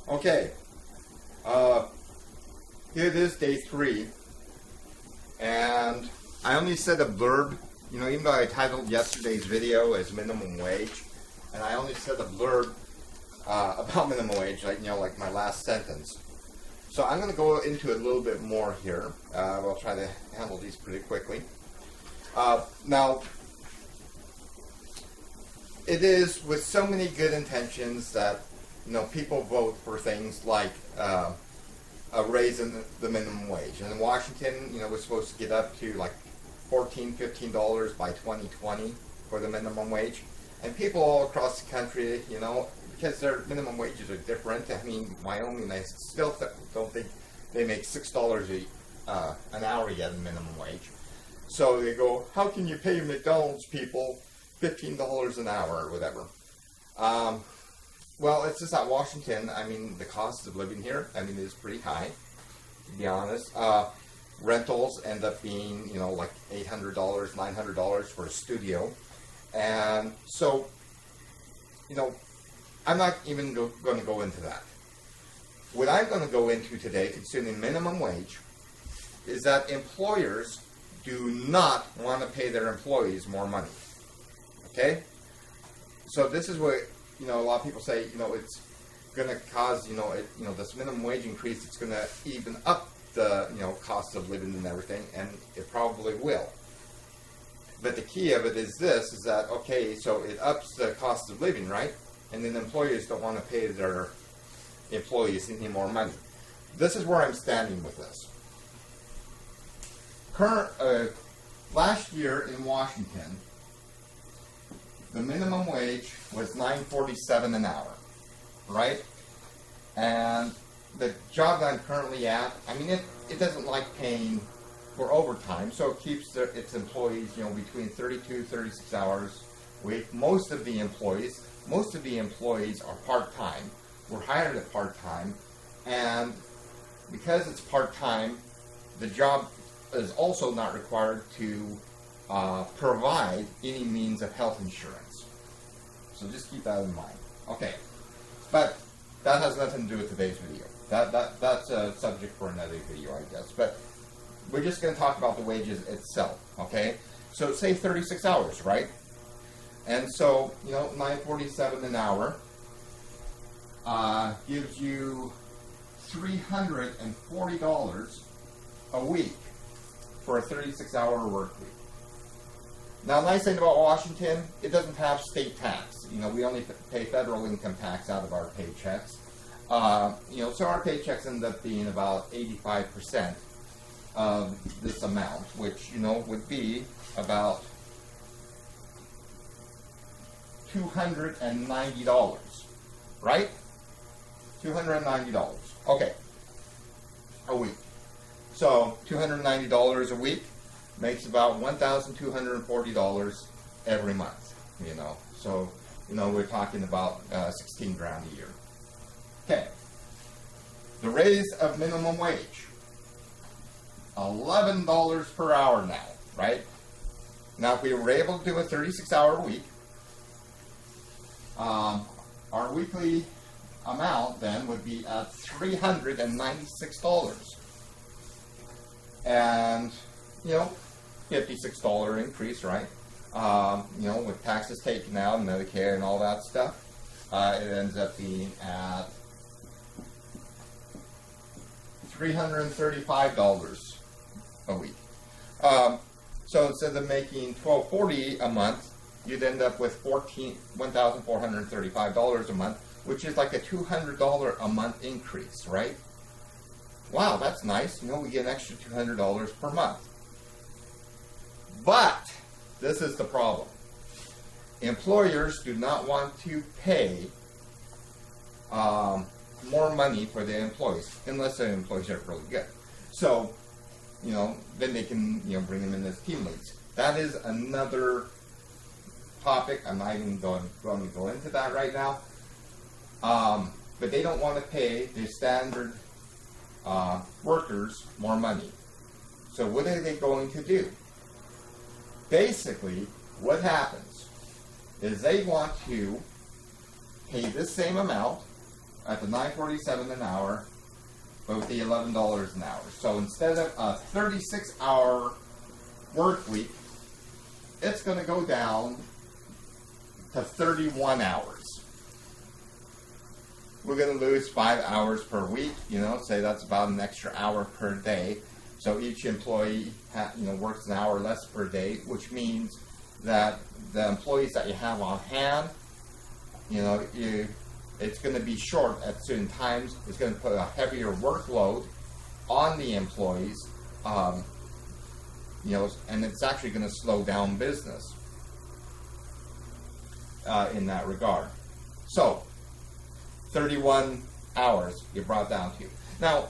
Okay, here it is, day 3, and I only said a blurb, even though I titled yesterday's video as minimum wage, and I only said a blurb about minimum wage, like my last sentence. So I'm going to go into it a little bit more here. We'll try to handle these pretty quickly. Now, it is with so many good intentions that people vote for things like a raise in the minimum wage. And in Washington, we're supposed to get up to like $14, $15 by 2020 for the minimum wage. And people all across the country, because their minimum wages are different. I mean, Wyoming, I still don't think they make $6 an hour yet in minimum wage. So they go, how can you pay McDonald's people $15 an hour or whatever? Well, it's just that Washington, the cost of living here, is pretty high, to be honest. Rentals end up being, like $800, $900 for a studio. And so, I'm not even going to go into that. What I'm going to go into today concerning minimum wage is that employers do not want to pay their employees more money. Okay? So this is what, a lot of people say, it's going to cause, this minimum wage increase, it's going to even up the, cost of living and everything, and it probably will. But the key of it is this, is that, okay, so it ups the cost of living, right? And then employers don't want to pay their employees any more money. This is where I'm standing with this. Last year in Washington, the minimum wage was $9.47 an hour, right? And the job that I'm currently at, it doesn't like paying for overtime, so it keeps its employees, between 32, 36 hours a week. Most of the employees are part-time. We're hired at part-time, and because it's part-time, the job is also not required to provide any means of health insurance. So just keep that in mind. Okay, but that has nothing to do with today's video. That's a subject for another video, I guess. But we're just going to talk about the wages itself. Okay, so say 36 hours, right? And so $9.47 an hour gives you $340 a week for a 36-hour work week. Now, the nice thing about Washington, it doesn't have state tax. We only pay federal income tax out of our paychecks. So our paychecks end up being about 85% of this amount, which, would be about $290, right? $290, okay, a week. So $290 a week makes about $1,240 every month, So, we're talking about 16 grand a year. Okay. The raise of minimum wage, $11 per hour now, right? Now, if we were able to do a 36-hour week, our weekly amount then would be at $396. And, $56 increase, right? With taxes taken out, Medicare and all that stuff, it ends up being at $335 a week. So instead of making $1,240 a month, you'd end up with $1,435 a month, which is like a $200 a month increase, right? Wow, that's nice. We get an extra $200 per month. But this is the problem. Employers do not want to pay more money for their employees, unless their employees are really good. So, then they can, bring them in as team leads. That is another topic. I'm not even going to go into that right now. But they don't want to pay their standard workers more money. So what are they going to do? Basically, what happens is they want to pay this same amount at the $9.47 an hour, but with the $11 an hour. So instead of a 36-hour work week, it's going to go down to 31 hours. We're going to lose 5 hours per week, say that's about an extra hour per day. So each employee works an hour less per day, which means that the employees that you have on hand, it's going to be short at certain times. It's going to put a heavier workload on the employees, and it's actually going to slow down business in that regard. So 31 hours you brought down to. Now,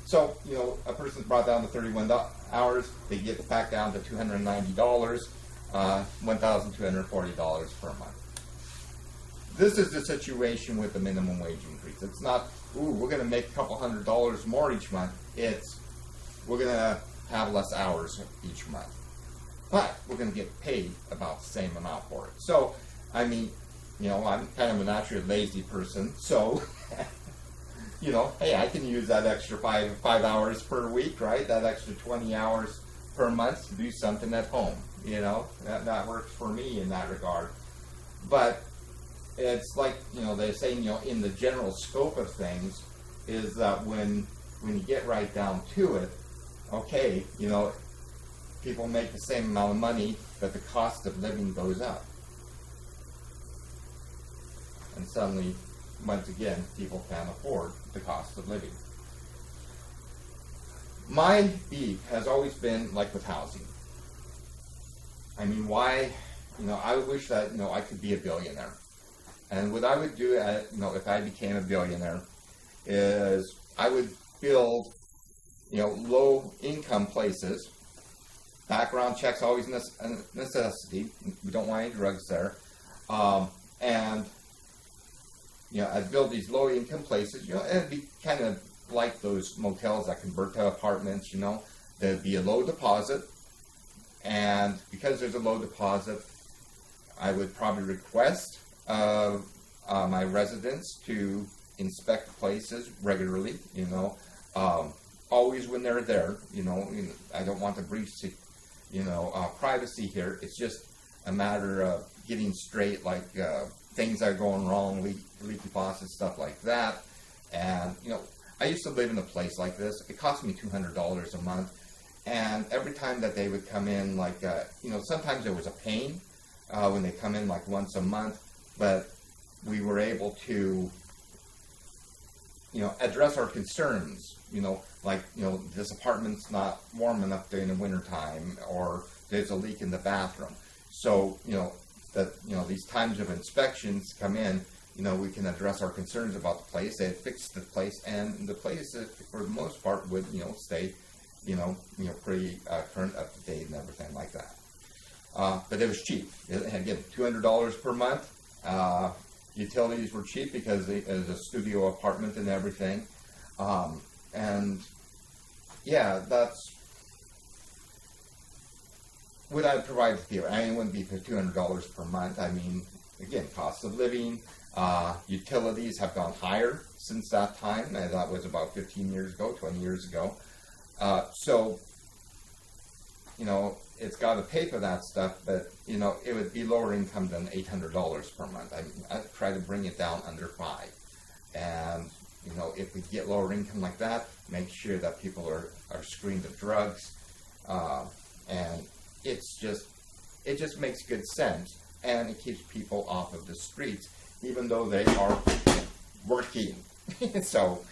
so, a person's brought down to 31 hours, they get back down to $290, $1,240 per month. This is the situation with the minimum wage increase. It's not, we're going to make a couple $100 more each month. It's, we're going to have less hours each month. But we're going to get paid about the same amount for it. So, I'm kind of a naturally lazy person, so, hey, I can use that extra five hours per week, right? That extra 20 hours per month to do something at home, that works for me in that regard. But it's like, they're saying, in the general scope of things, is that when you get right down to it, okay, people make the same amount of money, but the cost of living goes up. And suddenly, once again, people can't afford the cost of living. My beef has always been like with housing. Why? I wish that, I could be a billionaire. And what I would do, if I became a billionaire, is I would build, low-income places. Background checks always a necessity. We don't want any drugs there. And I'd build these low-income places, and it'd be kind of like those motels that convert to apartments, There'd be a low deposit, and because there's a low deposit, I would probably request my residents to inspect places regularly, always when they're there, I don't want to breach, privacy here. It's just a matter of getting straight, things that are going wrong, leaky faucets, stuff like that. And, I used to live in a place like this. It cost me $200 a month. And every time that they would come in, sometimes there was a pain when they come in once a month, but we were able to, address our concerns, this apartment's not warm enough during the wintertime, or there's a leak in the bathroom. So, these times of inspections come in, we can address our concerns about the place. They fix the place, and the place, for the most part, would, stay, pretty current, up to date, and everything like that. But it was cheap. Again, $200 per month. Utilities were cheap because it was a studio apartment and everything. And yeah, that's what I provide for people. It wouldn't be for $200 per month. Again, cost of living, utilities have gone higher since that time. And that was about 15 years ago, 20 years ago. So, it's got to pay for that stuff, but, it would be lower income than $800 per month. I'd try to bring it down under $5. And, if we get lower income like that, make sure that people are screened of drugs. And it just makes good sense. And it keeps people off of the streets, even though they are working. So,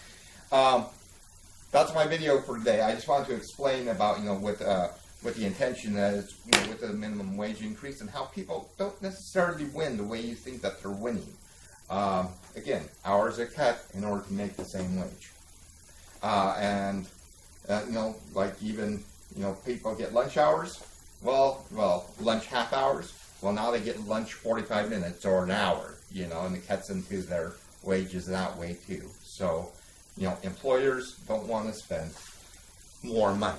that's my video for today. I just wanted to explain about, what the intention is, with the minimum wage increase, and how people don't necessarily win the way you think that they're winning. Again, hours are cut in order to make the same wage. Even people get lunch hours. Well, lunch half hours. Well, now they get lunch 45 minutes or an hour, and it cuts into their wages that way too. So, employers don't want to spend more money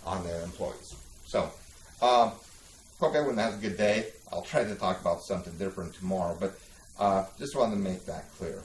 on their employees. So, hope everyone has a good day. I'll try to talk about something different tomorrow, but just wanted to make that clear.